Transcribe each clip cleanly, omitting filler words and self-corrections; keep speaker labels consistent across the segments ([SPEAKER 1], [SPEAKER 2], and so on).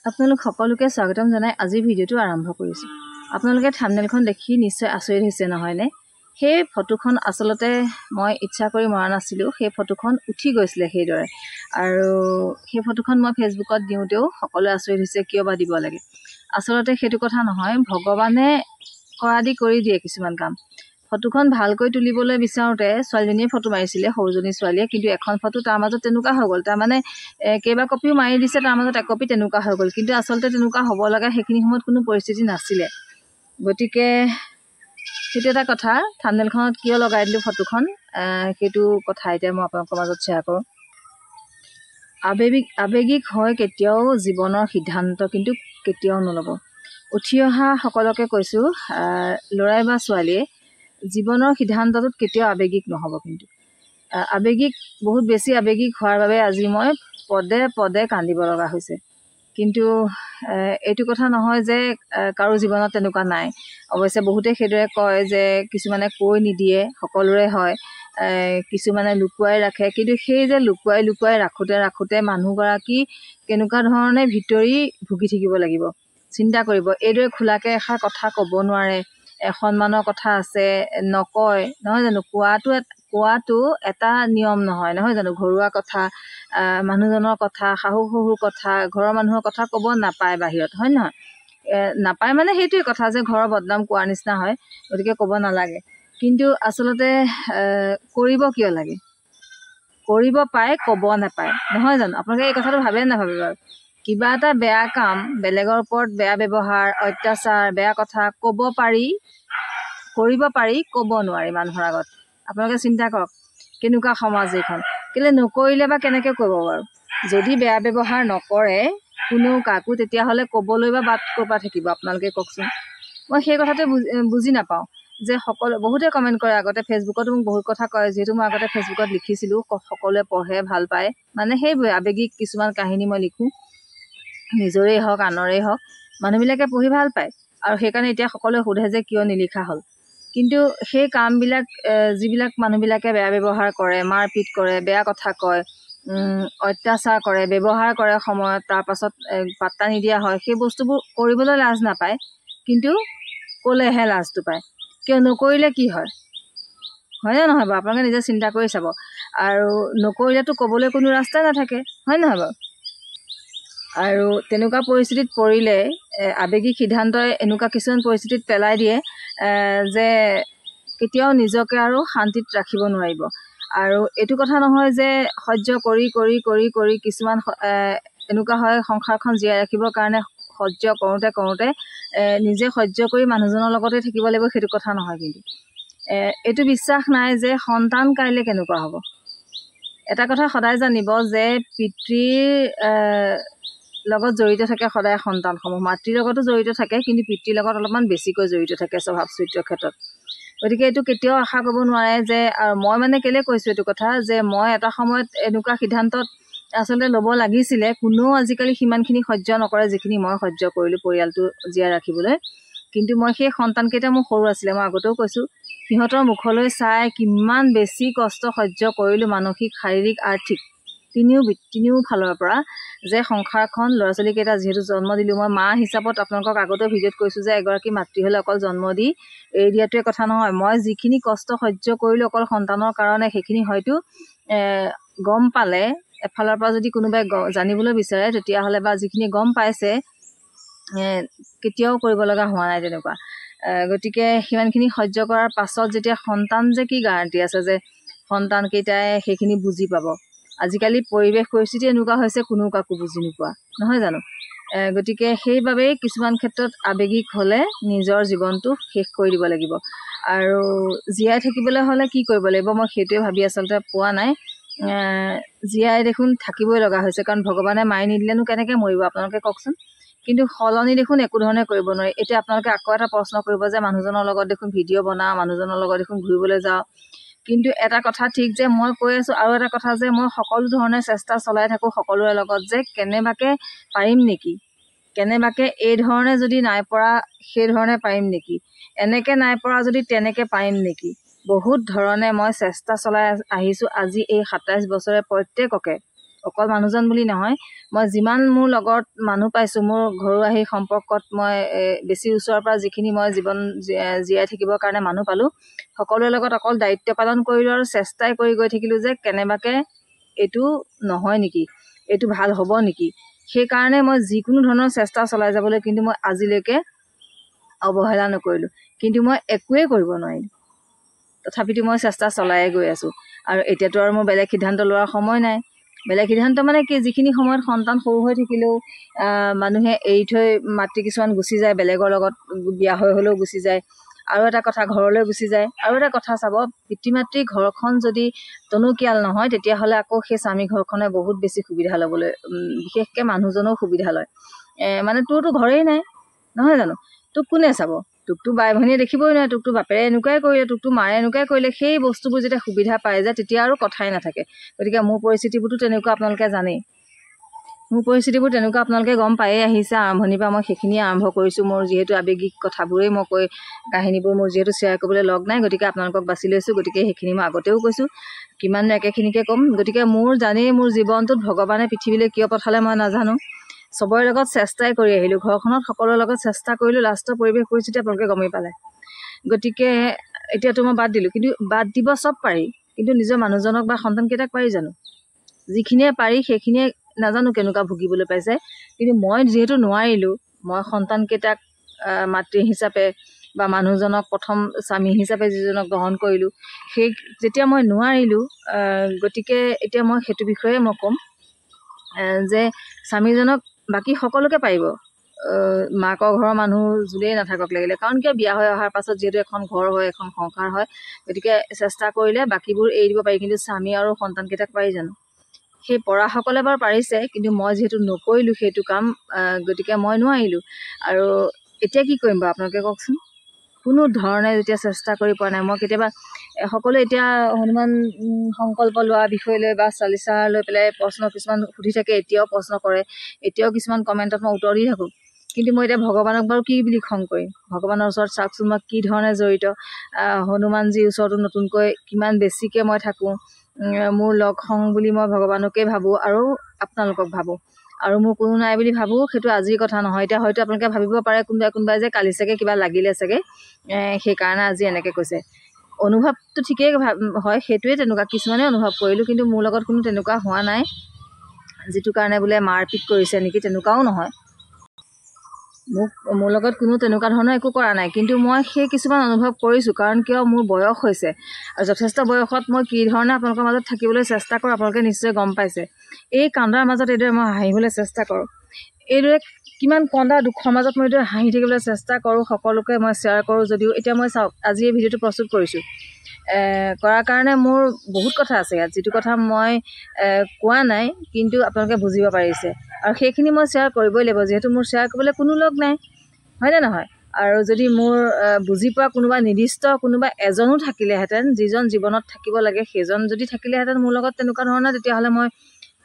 [SPEAKER 1] আপোনালোক সকলোকে স্বাগতম জনাই আজি ভিডিঅ'টো আৰম্ভ কৰিছোঁ। আপোনালোকে থাম্বনেইলখন দেখি নিশ্চয় আচৰিত হৈছে নহয়নে? সেই ফটোখন আচলতে মই ইচ্ছা কৰি মৰা নাছিলোঁ। সেই ফটোখন উঠি গৈছিলে সেইদৰে, আৰু সেই ফটোখন মই ফেচবুকত দিওঁতেও সকলোৱে আচৰিত হৈছে, কিয় বা দিব লাগে। আচলতে সেইটো কথা নহয়, ভগৱানে কৰা দি কৰি দিয়ে কিছুমান কাম। ফটোখন ভালকৈ তুলিবলৈ বিচাৰোঁতে ছোৱালীজনীয়ে ফটো মাৰিছিলে, সৰুজনী ছোৱালীয়ে, কিন্তু এখন ফটো তাৰ মাজত তেনেকুৱা হৈ গ'ল। তাৰমানে কেইবা কপিও মাৰি দিছে, তাৰ মাজত একপি তেনেকুৱা হৈ গ'ল। কিন্তু আচলতে তেনেকুৱা হ'ব লগা সেইখিনি সময়ত কোনো পৰিস্থিতি নাছিলে। গতিকে সেইটো এটা কথা। থাম্বনেইলখনত কিয় লগাই দিলোঁ ফটোখন, সেইটো কথা এতিয়া মই আপোনালোকৰ মাজত শ্বেয়াৰ কৰোঁ। আৱেগিক হয় কেতিয়াও জীৱনৰ সিদ্ধান্ত কিন্তু কেতিয়াও নল'ব। উঠি অহা সকলোকে কৈছোঁ, ল'ৰাই বা ছোৱালীয়ে জীৱনৰ সিদ্ধান্তটোত কেতিয়াও আৱেগিক নহ'ব। কিন্তু বহুত বেছি আৱেগিক হোৱাৰ বাবে আজি মই পদে পদে কান্দিব লগা হৈছে। কিন্তু এইটো কথা নহয় যে কাৰো জীৱনত তেনেকুৱা নাই। অৱশ্যে বহুতে সেইদৰে কয় যে কিছুমানে কৈ নিদিয়ে, সকলোৰে হয়, কিছুমানে লুকুৱাই ৰাখে। কিন্তু সেই যে লুকুৱাই ৰাখোঁতে মানুহগৰাকী কেনেকুৱা ধৰণে ভিতৰি ভুগি থাকিব লাগিব চিন্তা কৰিব। এইদৰে খোলাকৈ এষাৰ কথা ক'ব নোৱাৰে, সন্মানৰ কথা আছে, নকয়, নহয় জানো? কোৱাটো এটা নিয়ম নহয় জানো? ঘৰুৱা কথা, মানুহজনৰ কথা, শাহু শহুৰ কথা, ঘৰৰ মানুহৰ কথা ক'ব নাপায় বাহিৰত, হয় নহয়? নাপায় মানে সেইটোৱে কথা যে ঘৰৰ বদনাম কোৱাৰ নিচিনা হয়, গতিকে ক'ব নালাগে। কিন্তু আচলতে কৰিব কিয় লাগে? কৰিব পায়, ক'ব নাপায়, নহয় জানো? আপোনালোকে এই কথাটো ভাবে নাভাবে বাৰু? কিবা এটা বেয়া কাম, বেলেগৰ ওপৰত বেয়া ব্যৱহাৰ, অত্যাচাৰ, বেয়া কথা ক'ব পাৰি, কৰিব পাৰি, ক'ব নোৱাৰি মানুহৰ আগত। আপোনালোকে চিন্তা কৰক কেনেকুৱা সমাজ এইখন। কেলৈ নকৰিলে বা কেনেকৈ ক'ব বাৰু? যদি বেয়া ব্যৱহাৰ নকৰে কোনেও কাকো, তেতিয়াহ'লে ক'বলৈ বা বাট ক'ৰ পৰা থাকিব আপোনালোকে কওকচোন। মই সেই কথাটো বুজি নাপাওঁ যে বহুতে কমেণ্ট কৰে। আগতে ফেচবুকতো মোক বহুত কথা কয়, যিহেতু মই আগতে ফেচবুকত লিখিছিলোঁ, সকলোৱে পঢ়ে, ভাল পায়, মানে সেইবোৰে আৱেগিক কিছুমান কাহিনী মই লিখোঁ, নিজৰেই হওক আনৰেই হওক, মানুহবিলাকে পঢ়ি ভাল পায়, আৰু সেইকাৰণে এতিয়া সকলোৱে সোধে যে কিয় নিলিখা হ'ল। কিন্তু সেই কামবিলাক যিবিলাক মানুহবিলাকে বেয়া ব্যৱহাৰ কৰে, মাৰপিট কৰে, বেয়া কথা কয়, অত্যাচাৰ কৰে, ব্যৱহাৰ কৰে সময়ত, তাৰপাছত পাত্তা নিদিয়া হয়, সেই বস্তুবোৰ কৰিবলৈ লাজ নাপায়, কিন্তু ক'লেহে লাজটো পায়। কিয় নকৰিলে কি হয়, হয়নে নহয় বাৰু? আপোনালোকে নিজে চিন্তা কৰি চাব। আৰু নকৰিলেতো ক'বলৈ কোনো ৰাস্তাই নাথাকে, হয় নহয় বাৰু? আৰু তেনেকুৱা পৰিস্থিতিত পৰিলে আৱেগিক সিদ্ধান্তই এনেকুৱা কিছুমান পৰিস্থিতিত পেলাই দিয়ে যে কেতিয়াও নিজকে আৰু শান্তিত ৰাখিব নোৱাৰিব। আৰু এইটো কথা নহয় যে সহ্য কৰি কিছুমান এনেকুৱা হয়, সংসাৰখন জীয়াই ৰাখিবৰ কাৰণে সহ্য কৰোঁতে নিজে সহ্য কৰি মানুহজনৰ লগতে থাকিব লাগিব, সেইটো কথা নহয়। কিন্তু এইটো বিশ্বাস নাই যে সন্তান কাইলৈ কেনেকুৱা হ'ব। এটা কথা সদায় জানিব যে পিতৃৰ লগত জড়িত থাকে সদায় সন্তানসমূহ। মাতৃৰ লগতো জড়িত থাকে, কিন্তু পিতৃৰ লগত অলপমান বেছিকৈ জড়িত থাকে স্বভাৱ চৰিত্ৰৰ ক্ষেত্ৰত। গতিকে এইটো কেতিয়াও আশা কৰিব নোৱাৰে যে, আৰু মই মানে কেলৈ কৈছোঁ এইটো কথা, যে মই এটা সময়ত এনেকুৱা সিদ্ধান্তত আচলতে ল'ব লাগিছিলে। কোনেও আজিকালি সিমানখিনি সহ্য নকৰে যিখিনি মই সহ্য কৰিলোঁ পৰিয়ালটো জীয়াই ৰাখিবলৈ। কিন্তু মই সেই সন্তানকেইটা মোৰ সৰু আছিলে, মই আগতেও কৈছোঁ, সিহঁতৰ মুখলৈ চাই কিমান বেছি কষ্ট সহ্য কৰিলোঁ, মানসিক, শাৰীৰিক, আৰ্থিক, তিনিও ফালৰ পৰা, যে সংসাৰখন ল'ৰা ছোৱালীকেইটা যিহেতু জন্ম দিলোঁ। মই মা হিচাপত আপোনালোকক আগতেও ভিডিঅ'ত কৈছোঁ যে এগৰাকী মাতৃ হ'লে অকল জন্ম দি এৰি দিয়াটোৱে কথা নহয়। মই যিখিনি কষ্ট সহ্য কৰিলোঁ অকল সন্তানৰ কাৰণে, সেইখিনি হয়তো গম পালে, এফালৰ পৰা যদি কোনোবাই জানিবলৈ বিচাৰে তেতিয়াহ'লে, বা যিখিনি গম পাইছে, কেতিয়াও কৰিব লগা হোৱা নাই তেনেকুৱা। গতিকে সিমানখিনি সহ্য কৰাৰ পাছত যেতিয়া সন্তান, যে কি গাৰেণ্টি আছে যে সন্তানকেইটাই সেইখিনি বুজি পাব? আজিকালি পৰিৱেশ পৰিস্থিতি এনেকুৱা হৈছে, কোনো কাকো বুজি নোপোৱা, নহয় জানো? গতিকে সেইবাবেই কিছুমান ক্ষেত্ৰত আৱেগিক হ'লে নিজৰ জীৱনটো শেষ কৰি দিব লাগিব। আৰু জীয়াই থাকিবলৈ হ'লে কি কৰিব লাগিব, মই সেইটোৱে ভাবি আচলতে পোৱা নাই। জীয়াই দেখোন থাকিবই লগা হৈছে, কাৰণ ভগৱানে মাৰি নিদিলেনো কেনেকৈ মৰিব আপোনালোকে কওকচোন। কিন্তু সলনি দেখোন একো ধৰণে কৰিব নোৱাৰি। এতিয়া আপোনালোকে আকৌ এটা প্ৰশ্ন কৰিব যে মানুহজনৰ লগত দেখোন ভিডিঅ' বনাওঁ, মানুহজনৰ লগত দেখোন ঘূৰিবলৈ যাওঁ। কিন্তু এটা কথা ঠিক যে মই কৈ আছোঁ, আৰু এটা কথা যে মই সকলো ধৰণে চেষ্টা চলাই থাকোঁ সকলোৰে লগত, যে কেনেবাকৈ পাৰিম নেকি, কেনেবাকৈ এই ধৰণে যদি নাই পৰা সেই ধৰণে পাৰিম নেকি, এনেকৈ নাই পৰা যদি তেনেকৈ পাৰিম নেকি। বহুত ধৰণে মই চেষ্টা চলাই আহিছোঁ আজি এই 27 বছৰে প্ৰত্যেককে অকল মানুহজন বুলি নহয়, মই যিমান মোৰ লগত মানুহ পাইছোঁ, মোৰ ঘৰুৱা সেই সম্পৰ্কত মই বেছি ওচৰৰ পৰা যিখিনি মই জীৱন জীয়াই থাকিবৰ কাৰণে মানুহ পালোঁ, সকলোৰে লগত অকল দায়িত্ব পালন কৰিলোঁ আৰু চেষ্টাই কৰি গৈ থাকিলোঁ যে কেনেবাকৈ এইটো নহয় নেকি, এইটো ভাল হ'ব নেকি। সেইকাৰণে মই যিকোনো ধৰণৰ চেষ্টা চলাই যাবলৈ কিন্তু মই আজিলৈকে অৱহেলা নকৰিলোঁ। কিন্তু মই একোৱেই কৰিব নোৱাৰিলোঁ, তথাপিতো মই চেষ্টা চলাইয়ে গৈ আছোঁ। আৰু এতিয়াতো আৰু মোৰ বেলেগ সিদ্ধান্ত লোৱাৰ সময় নাই। বেলেগ সিদ্ধান্ত মানে কি, যিখিনি সময়ত সন্তান সৰু হৈ থাকিলেও মানুহে এৰি থৈ মাতৃ কিছুমান গুচি যায়, বেলেগৰ লগত বিয়া হৈ হ'লেও গুচি যায়। আৰু এটা কথা, ঘৰলৈ গুচি যায়। আৰু এটা কথা চাব, পিতৃ মাতৃ ঘৰখন যদি টনকিয়াল নহয়, তেতিয়াহ'লে আকৌ সেই স্বামী ঘৰখনে বহুত বেছি সুবিধা ল'বলৈ, বিশেষকৈ মানুহজনেও সুবিধা লয়। মানে তোৰতো ঘৰেই নাই, নহয় জানো, তোক কোনে চাব, তোকতো বাই ভনীয়ে দেখিবই নোৱাৰে, তোকতো বাপেৰে এনেকুৱাই কৰিলে, তোকতো মাৰে এনেকুৱাই কৰিলে। সেই বস্তুবোৰ যেতিয়া সুবিধা পাই যায়, তেতিয়া আৰু কথাই নাথাকে। গতিকে মোৰ পৰিস্থিতিবোৰতো তেনেকুৱা আপোনালোকে জানেই। মোৰ পৰিস্থিতিবোৰ তেনেকুৱা আপোনালোকে গম পায়েই আহিছে। আৰম্ভণিৰ পৰা মই সেইখিনিয়ে আৰম্ভ কৰিছোঁ। মোৰ যিহেতু আৱেগিক কথাবোৰেই মই কাহিনীবোৰ মোৰ যিহেতু শ্বেয়াৰ কৰিবলৈ লগ নাই, গতিকে আপোনালোকক বাছি লৈছোঁ। গতিকে সেইখিনি মই আগতেও কৈছোঁ, কিমাননো একেখিনিকে ক'ম। গতিকে মোৰ জানেই, মোৰ জীৱনটোত ভগৱানে পৃথিৱীলৈ কিয় পঠালে মই নাজানো। চবৰে লগত চেষ্টাই কৰি আহিলোঁ, ঘৰখনত সকলোৰে লগত চেষ্টা কৰিলোঁ। লাষ্টৰ পৰিৱেশ পৰিস্থিতি আপোনালোকে গমেই পালে। গতিকে এতিয়াতো মই বাদ দিলোঁ, কিন্তু বাদ দিব চব পাৰি, কিন্তু নিজৰ মানুহজনক বা সন্তানকেইটাক পাৰি জানো? যিখিনিয়ে পাৰি সেইখিনিয়ে নাজানো কেনেকুৱা ভুগিবলৈ পাইছে। কিন্তু মই যিহেতু নোৱাৰিলোঁ, মই সন্তানকেইটাক মাতৃ হিচাপে বা মানুহজনক প্ৰথম স্বামী হিচাপে যিজনক গ্ৰহণ কৰিলোঁ, সেই যেতিয়া মই নোৱাৰিলোঁ, গতিকে এতিয়া মই সেইটো বিষয়ে মই ক'ম যে স্বামীজনক বাকী সকলোকে পাৰিব, মাকৰ ঘৰৰ মানুহ যোনেই নাথাকক লাগিলে। কাৰণ কিয়, বিয়া হৈ অহাৰ পাছত যিহেতু এখন ঘৰ হয়, এখন সংসাৰ হয়, গতিকে চেষ্টা কৰিলে বাকীবোৰ এৰি দিব পাৰি। কিন্তু স্বামী আৰু সন্তানকেইটাক পাৰি জানো? সেই পৰাসকলে বাৰু পাৰিছে, কিন্তু মই যিহেতু নকৰিলোঁ সেইটো কাম, গতিকে মই নোৱাৰিলোঁ। আৰু এতিয়া কি কৰিম বাৰু আপোনালোকে কওকচোন? কোনো ধৰণে যেতিয়া চেষ্টা কৰি পোৱা নাই। মই কেতিয়াবা সকলোৱে এতিয়া হনুমান সংকল্প লোৱা বিষয় লৈ বা চালিচা লৈ পেলাই প্ৰশ্ন কিছুমান সুধি থাকে, এতিয়াও প্ৰশ্ন কৰে, এতিয়াও কিছুমান কমেণ্টত মই উত্তৰ দি থাকোঁ। কিন্তু মই এতিয়া ভগৱানক বাৰু কি বুলি খং কৰিম? ভগৱানৰ ওচৰত চাওকচোন মই কি ধৰণে জড়িত। হনুমানজীৰ ওচৰতো নতুনকৈ কিমান বেছিকৈ মই থাকোঁ। মোৰ লগ সংগ বুলি মই ভগৱানকে ভাবোঁ আৰু আপোনালোকক ভাবোঁ। আৰু মোৰ কোনো নাই বুলি ভাবোঁ, সেইটো আজিৰ কথা নহয়। এতিয়া হয়তো আপোনালোকে ভাবিব পাৰে কোনোবাই যে কালি চাগে কিবা লাগিলে চাগে, সেইকাৰণে আজি এনেকৈ কৈছে। অনুভৱটো ঠিকেই হয়, সেইটোৱে তেনেকুৱা কিছুমানে অনুভৱ কৰিলোঁ, কিন্তু মোৰ লগত কোনো তেনেকুৱা হোৱা নাই যিটো কাৰণে বোলে মাৰপিট কৰিছে নেকি, তেনেকুৱাও নহয়। মোৰ লগত কোনো তেনেকুৱা ধৰণৰ একো কৰা নাই, কিন্তু মই সেই কিছুমান অনুভৱ কৰিছোঁ। কাৰণ কিয়, মোৰ বয়স হৈছে, আৰু যথেষ্ট বয়সত মই কি ধৰণে আপোনালোকৰ মাজত থাকিবলৈ চেষ্টা কৰোঁ আপোনালোকে নিশ্চয় গম পাইছে। এই কান্দাৰ মাজত এইদৰে মই হাঁহিবলৈ চেষ্টা কৰোঁ, এইদৰে কিমান কন্দা দুখৰ মাজত মই এইদৰে হাঁহি থাকিবলৈ চেষ্টা কৰোঁ। সকলোকে মই শ্বেয়াৰ কৰোঁ যদিও, এতিয়া মই চাওক আজি এই ভিডিঅ'টো প্ৰস্তুত কৰিছোঁ, কৰাৰ কাৰণে মোৰ বহুত কথা আছে ইয়াত, যিটো কথা মই কোৱা নাই, কিন্তু আপোনালোকে বুজিব পাৰিছে। আৰু সেইখিনি মই শ্বেয়াৰ কৰিবই লাগিব, যিহেতু মোৰ শ্বেয়াৰ কৰিবলৈ কোনো লগ নাই, হয়নে নহয়? আৰু যদি মোৰ বুজি পোৱা কোনোবা নিৰ্দিষ্ট কোনোবা এজনো থাকিলেহেঁতেন, যিজন জীৱনত থাকিব লাগে, সেইজন যদি থাকিলেহেঁতেন মোৰ লগত তেনেকুৱা ধৰণৰ, তেতিয়াহ'লে মই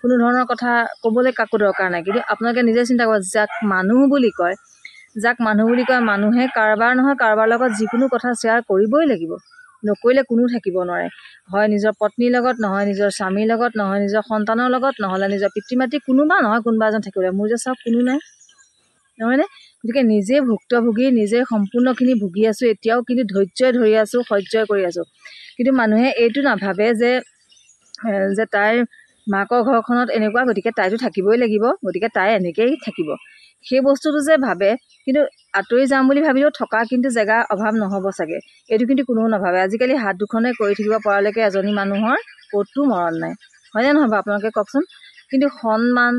[SPEAKER 1] কোনো ধৰণৰ কথা ক'বলৈ কাকো দৰকাৰ নাই। কিন্তু আপোনালোকে নিজে চিন্তা কৰক, যাক মানুহ বুলি কয়, মানুহে কাৰোবাৰ নহয় কাৰোবাৰ লগত যিকোনো কথা শ্বেয়াৰ কৰিবই লাগিব। নকৰিলে কোনো থাকিব নোৱাৰে, হয় নিজৰ পত্নীৰ লগত, নহয় নিজৰ স্বামীৰ লগত, নহয় নিজৰ সন্তানৰ লগত, নহ'লে নিজৰ পিতৃ মাতৃ, কোনোবা নহয় কোনোবা এজন থাকিব লাগিব। মোৰ যে চাওক কোনো নাই, নহয়নে? গতিকে নিজে ভুক্তভোগী, নিজে সম্পূৰ্ণখিনি ভুগি আছোঁ এতিয়াও, কিন্তু ধৈৰ্যই ধৰি আছোঁ, সহ্যই কৰি আছোঁ। কিন্তু মানুহে এইটো নাভাবে যে তাইৰ মাকৰ ঘৰখনত এনেকুৱা, গতিকে তাইতো থাকিবই লাগিব, গতিকে তাই এনেকেই থাকিব, সেই বস্তুটো যে ভাবে। কিন্তু আঁতৰি যাম বুলি ভাবিলেও থকা কিন্তু জেগা অভাৱ নহ'ব চাগে, এইটো কিন্তু কোনেও নাভাবে। আজিকালি হাত দুখনে কৰি থাকিব পৰালৈকে এজনী মানুহৰ ক'তো মৰণ নাই, হয়নে নহয় বাৰু আপোনালোকে কওকচোন? কিন্তু সন্মান,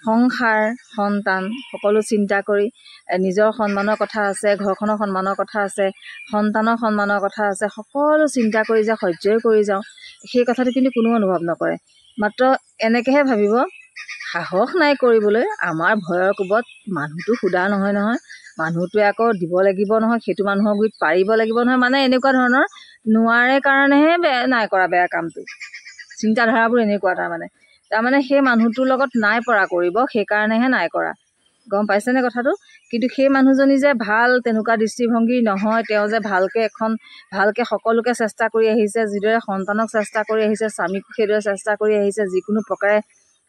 [SPEAKER 1] সংসাৰ, সন্তান সকলো চিন্তা কৰি, নিজৰ সন্মানৰ কথা আছে, ঘৰখনৰ সন্মানৰ কথা আছে, সন্তানৰ সন্মানৰ কথা আছে, সকলো চিন্তা কৰি যে সহ্যই কৰি যাওঁ, সেই কথাটো কিন্তু কোনো অনুভৱ নকৰে। মাত্ৰ এনেকৈহে ভাবিব, সাহস নাই কৰিবলৈ, আমাৰ ভয়ৰ কোবত মানুহটো সুদা নহয়, মানুহটোৱে আকৌ দিব লাগিব নহয়, সেইটো মানুহৰ গুৰিত পাৰিব লাগিব নহয়, মানে এনেকুৱা ধৰণৰ নোৱাৰে কাৰণেহে নাই কৰা বেয়া কামটো। চিন্তাধাৰাবোৰ এনেকুৱা তাৰমানে সেই মানুহটোৰ লগত নাই পৰা কৰিব, সেইকাৰণেহে নাই কৰা, গম পাইছেনে কথাটো? কিন্তু সেই মানুহজনী যে ভাল তেনেকুৱা দৃষ্টিভংগী নহয়, তেওঁ যে ভালকৈ সকলোকে চেষ্টা কৰি আহিছে, যিদৰে সন্তানক চেষ্টা কৰি আহিছে, স্বামীকো সেইদৰে চেষ্টা কৰি আহিছে, যিকোনো প্ৰকাৰে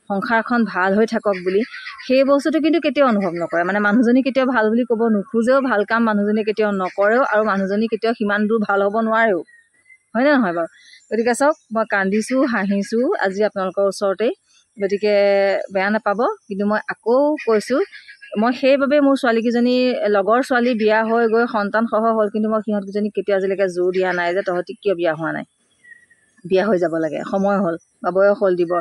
[SPEAKER 1] সংসাৰখন ভাল হৈ থাকক বুলি, সেই বস্তুটো কিন্তু কেতিয়াও অনুভৱ নকৰে। মানে মানুহজনী কেতিয়াও ভাল বুলি ক'ব নোখোজেও, ভাল কাম মানুহজনী কেতিয়াও নকৰেও, আৰু মানুহজনী কেতিয়াও সিমান দূৰ ভাল হ'ব নোৱাৰেও, হয়নে নহয় বাৰু? গতিকে চাওক, মই কান্দিছোঁ হাঁহিছোঁ আজি আপোনালোকৰ ওচৰতেই, গতিকে বেয়া নাপাব। কিন্তু মই আকৌ কৈছোঁ, মই সেইবাবে মোৰ ছোৱালীকেইজনী লগৰ ছোৱালী বিয়া হৈ গৈ সন্তান সহ হ'ল, কিন্তু মই সিহঁতকেইজনীক কেতিয়াও আজিলৈকে জোৰ দিয়া নাই যে তহঁতি কিয় বিয়া হোৱা নাই, বিয়া হৈ যাব লাগে, সময় হ'ল বা বয়স হ'ল দিব।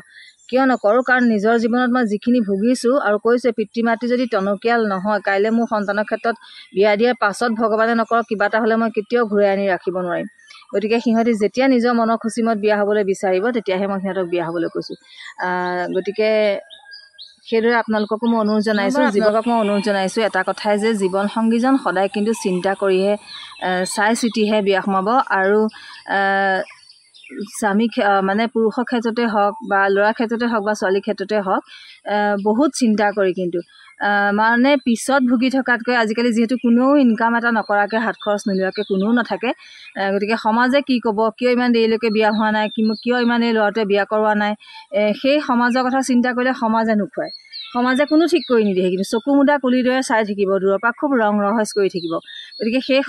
[SPEAKER 1] কিয় নকৰোঁ? কাৰণ নিজৰ জীৱনত মই যিখিনি ভুগিছোঁ, আৰু কৈছে পিতৃ মাতৃ যদি টনকিয়াল নহয়, কাইলৈ মোৰ সন্তানৰ ক্ষেত্ৰত বিয়া দিয়াৰ পাছত ভগৱানে নকৰক কিবা এটা হ'লে মই কেতিয়াও ঘূৰাই আনি ৰাখিব নোৱাৰিম। গতিকে সিহঁতি যেতিয়া নিজৰ মনৰ খুচিমত বিয়া হ'বলৈ বিচাৰিব, তেতিয়াহে মই সিহঁতক বিয়া হ'বলৈ কৈছোঁ। গতিকে সেইদৰে আপোনালোককো মই অনুৰোধ জনাইছোঁ, জীৱকক মই অনুৰোধ জনাইছোঁ এটা কথাই, যে জীৱন সংগীজন সদায় কিন্তু চিন্তা কৰিহে চাই চিতিহে বিয়া সোমাব। আৰু স্বামী মানে পুৰুষৰ ক্ষেত্ৰতে হওক বা ল'ৰাৰ ক্ষেত্ৰতে হওক বা ছোৱালীৰ ক্ষেত্ৰতে হওক, বহুত চিন্তা কৰি কিন্তু মানে পিছত ভুগি থকাতকৈ, আজিকালি যিহেতু কোনেও ইনকাম এটা নকৰাকৈ, হাত খৰচ নোলোৱাকৈ কোনেও নাথাকে, গতিকে সমাজে কি ক'ব, কিয় ইমান দেৰিলৈকে বিয়া হোৱা নাই, কিয় ইমান এই ল'ৰাটোৱে বিয়া কৰোৱা নাই, সেই সমাজৰ কথা চিন্তা কৰিলে সমাজে নোখোৱায়। সমাজে কোনো ঠিক কৰি নিদিয়ে, কিন্তু চকু মুদা কুলিৰ দৰে চাই থাকিব, দূৰৰ পৰা খুব ৰং ৰহইচ কৰি থাকিব। গতিকে সেই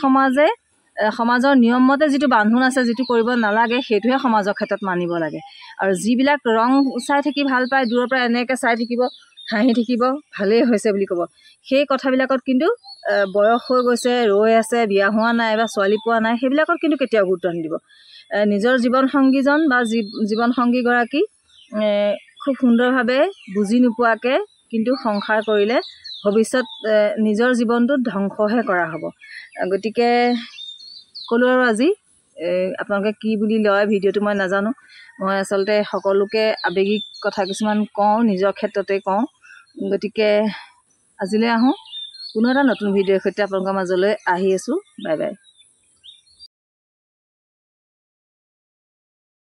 [SPEAKER 1] সমাজৰ নিয়ম মতে যিটো বান্ধোন আছে, যিটো কৰিব নালাগে, সেইটোহে সমাজৰ ক্ষেত্ৰত মানিব লাগে। আৰু যিবিলাক ৰং চাই থাকি ভাল পায়, দূৰৰ পৰা এনেকৈ চাই থাকিব, হাঁহি থাকিব, ভালেই হৈছে বুলি ক'ব, সেই কথাবিলাকত কিন্তু বয়স হৈ গৈছে, ৰৈ আছে, বিয়া হোৱা নাই বা ছোৱালী পোৱা নাই, সেইবিলাকত কিন্তু কেতিয়াও গুৰুত্ব নিদিব। নিজৰ জীৱন সংগীজন বা জীৱন সংগীগৰাকী খুব সুন্দৰভাৱে বুজি নোপোৱাকৈ কিন্তু সংসাৰ কৰিলে ভৱিষ্যত নিজৰ জীৱনটোত ধ্বংসহে কৰা হ'ব। গতিকে ক'লোঁ আৰু আজি আপোনালোকে কি বুলি লয় ভিডিঅ'টো মই নাজানো। মই আচলতে সকলোকে আৱেগিক কথা কিছুমান কওঁ, নিজৰ ক্ষেত্ৰতে কওঁ। গতিকে আজিলৈ আহোঁ, কোনো এটা নতুন ভিডিঅ'ৰ সৈতে আপোনালোকৰ মাজলৈ আহি আছোঁ। Bye bye.